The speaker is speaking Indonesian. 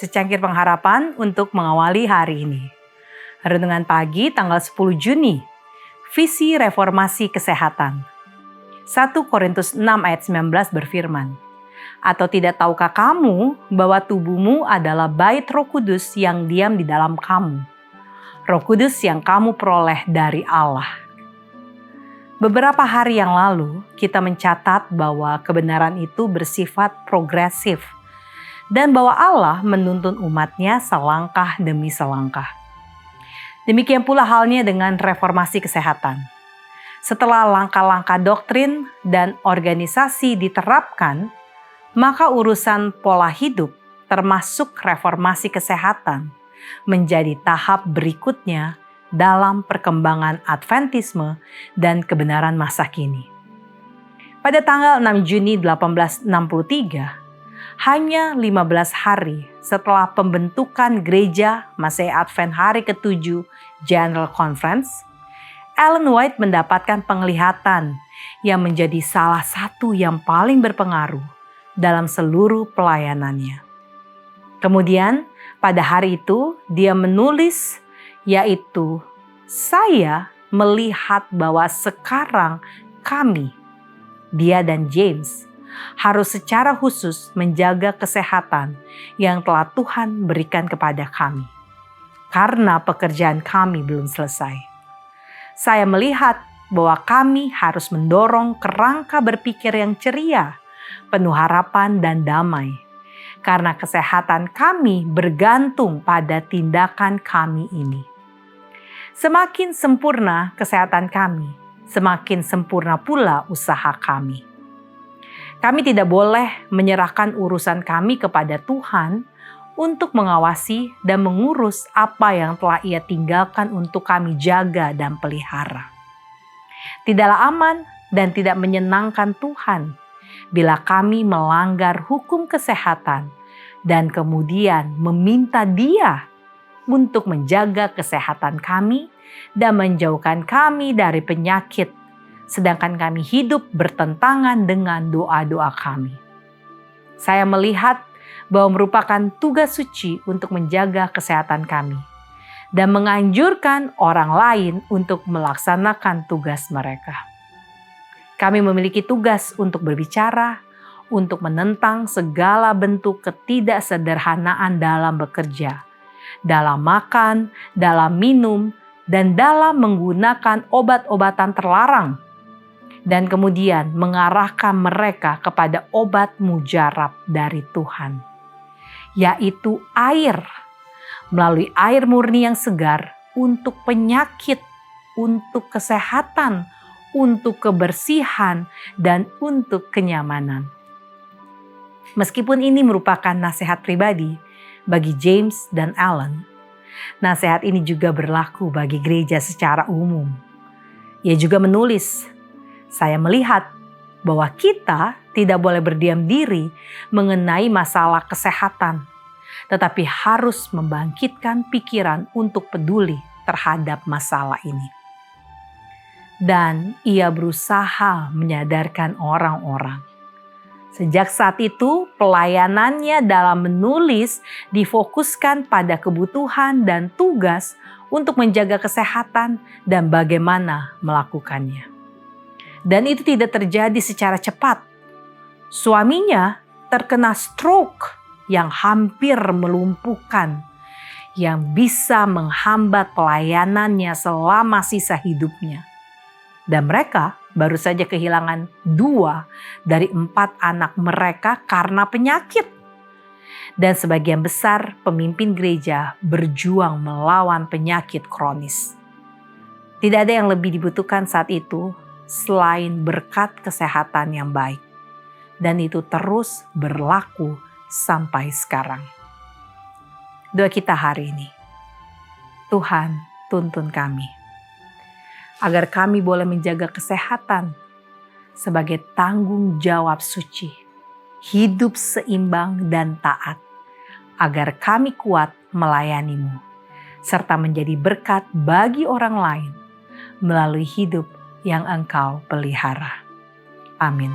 secangkir pengharapan untuk mengawali hari ini. Renungan pagi tanggal 10 Juni, visi reformasi kesehatan. 1 Korintus 6 ayat 19 berfirman, "Atau tidak tahukah kamu bahwa tubuhmu adalah bait Roh Kudus yang diam di dalam kamu? Roh Kudus yang kamu peroleh dari Allah." Beberapa hari yang lalu, kita mencatat bahwa kebenaran itu bersifat progresif dan bahwa Allah menuntun umatnya selangkah demi selangkah. Demikian pula halnya dengan reformasi kesehatan. Setelah langkah-langkah doktrin dan organisasi diterapkan, maka urusan pola hidup termasuk reformasi kesehatan menjadi tahap berikutnya dalam perkembangan Adventisme dan kebenaran masa kini. Pada tanggal 6 Juni 1863, hanya 15 hari setelah pembentukan Gereja Masehi Advent hari ke-7 General Conference, Ellen White mendapatkan penglihatan yang menjadi salah satu yang paling berpengaruh dalam seluruh pelayanannya. Kemudian pada hari itu dia menulis, yaitu, "Saya melihat bahwa sekarang kami," dia dan James, "harus secara khusus menjaga kesehatan yang telah Tuhan berikan kepada kami, karena pekerjaan kami belum selesai. Saya melihat bahwa kami harus mendorong kerangka berpikir yang ceria, penuh harapan dan damai, karena kesehatan kami bergantung pada tindakan kami ini. Semakin sempurna kesehatan kami, semakin sempurna pula usaha kami. Kami tidak boleh menyerahkan urusan kami kepada Tuhan untuk mengawasi dan mengurus apa yang telah Ia tinggalkan untuk kami jaga dan pelihara. Tidaklah aman dan tidak menyenangkan Tuhan bila kami melanggar hukum kesehatan dan kemudian meminta Dia untuk menjaga kesehatan kami dan menjauhkan kami dari penyakit, sedangkan kami hidup bertentangan dengan doa-doa kami. Saya melihat bahwa merupakan tugas suci untuk menjaga kesehatan kami dan menganjurkan orang lain untuk melaksanakan tugas mereka. Kami memiliki tugas untuk berbicara, untuk menentang segala bentuk ketidaksederhanaan dalam bekerja, dalam makan, dalam minum, dan dalam menggunakan obat-obatan terlarang, dan kemudian mengarahkan mereka kepada obat mujarab dari Tuhan, yaitu air, melalui air murni yang segar untuk penyakit, untuk kesehatan, untuk kebersihan, dan untuk kenyamanan. Meskipun ini merupakan nasihat pribadi bagi James dan Ellen, nasihat ini juga berlaku bagi gereja secara umum. Ia juga menulis, "Saya melihat bahwa kita tidak boleh berdiam diri mengenai masalah kesehatan, tetapi harus membangkitkan pikiran untuk peduli terhadap masalah ini." Dan ia berusaha menyadarkan orang-orang. Sejak saat itu, pelayanannya dalam menulis difokuskan pada kebutuhan dan tugas untuk menjaga kesehatan dan bagaimana melakukannya. Dan itu tidak terjadi secara cepat. Suaminya terkena stroke yang hampir melumpuhkan, yang bisa menghambat pelayanannya selama sisa hidupnya. Dan mereka baru saja kehilangan 2 dari 4 anak mereka karena penyakit. Dan sebagian besar pemimpin gereja berjuang melawan penyakit kronis. Tidak ada yang lebih dibutuhkan saat itu selain berkat kesehatan yang baik. Dan itu terus berlaku sampai sekarang. Doa kita hari ini, Tuhan tuntun kami, agar kami boleh menjaga kesehatan sebagai tanggung jawab suci, hidup seimbang dan taat, agar kami kuat melayani-Mu, serta menjadi berkat bagi orang lain melalui hidup yang Engkau pelihara. Amin.